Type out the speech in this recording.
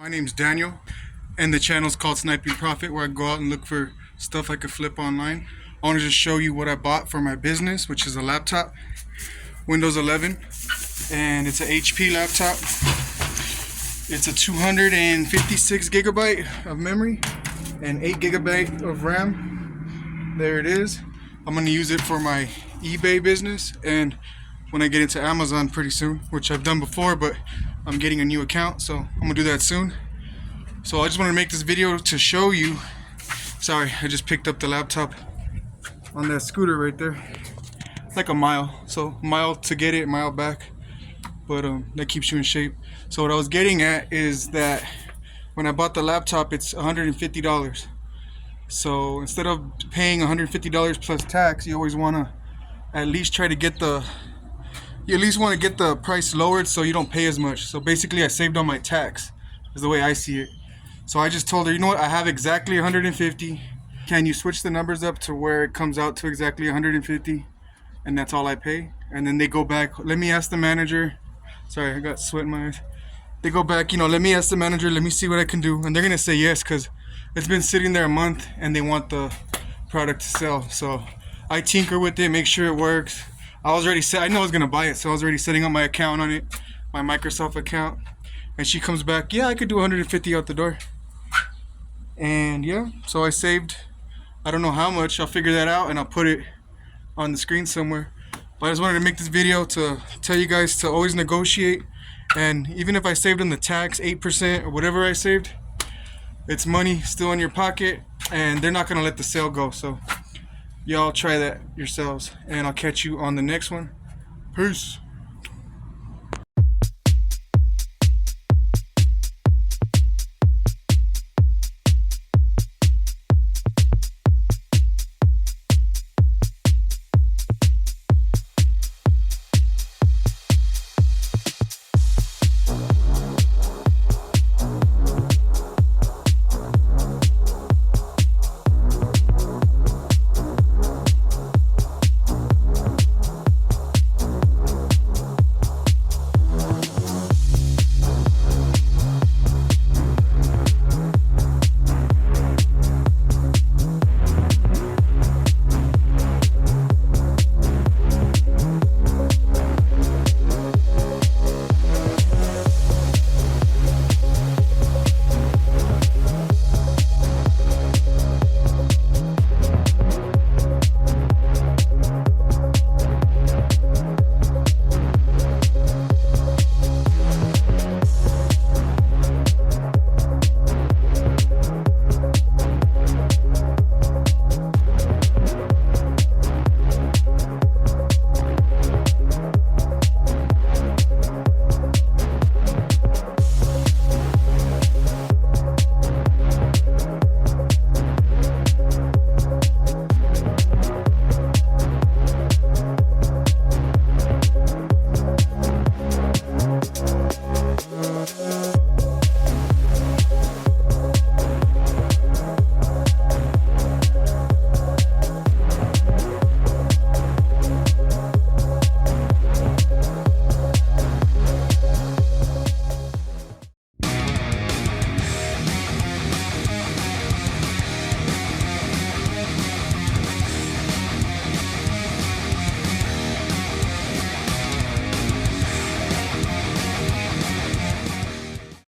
My name's Daniel, and the channel's called Sniping Profit, where I go out and look for stuff I could flip online. I want to just show you what I bought for my business, which is a laptop, Windows 11, and it's an HP laptop. It's a 256 gigabyte of memory and 8 gigabyte of RAM. There it is. I'm going to use it for my eBay business, and when I get into Amazon pretty soon, which I've done before, but I'm getting a new account, so I'm gonna do that soon. So I just want to make this video to show you. Sorry, I just picked up the laptop on that scooter right there. It's like a mile, so mile to get it, mile back, but that keeps you in shape. So what I was getting at is that when I bought the laptop, it's $150. So instead of paying $150 plus tax, you always want to at least try to get the price lowered so you don't pay as much. So basically I saved on my tax, is the way I see it. So I just told her, you know what, I have exactly 150. Can you switch the numbers up to where it comes out to exactly 150? And that's all I pay. And then they go back, let me ask the manager. Sorry, I got sweat in my eyes. They go back, let me ask the manager, let me see what I can do. And they're gonna say yes, because it's been sitting there a month and they want the product to sell. So I tinker with it, make sure it works. I know I was gonna buy it, so I was already setting up my account on it, my Microsoft account. And she comes back, yeah, I could do 150 out the door. And yeah, so I saved, I don't know how much. I'll figure that out and I'll put it on the screen somewhere. But I just wanted to make this video to tell you guys to always negotiate. And even if I saved on the tax 8% or whatever I saved, it's money still in your pocket, and they're not gonna let the sale go. So y'all try that yourselves, and I'll catch you on the next one. Peace.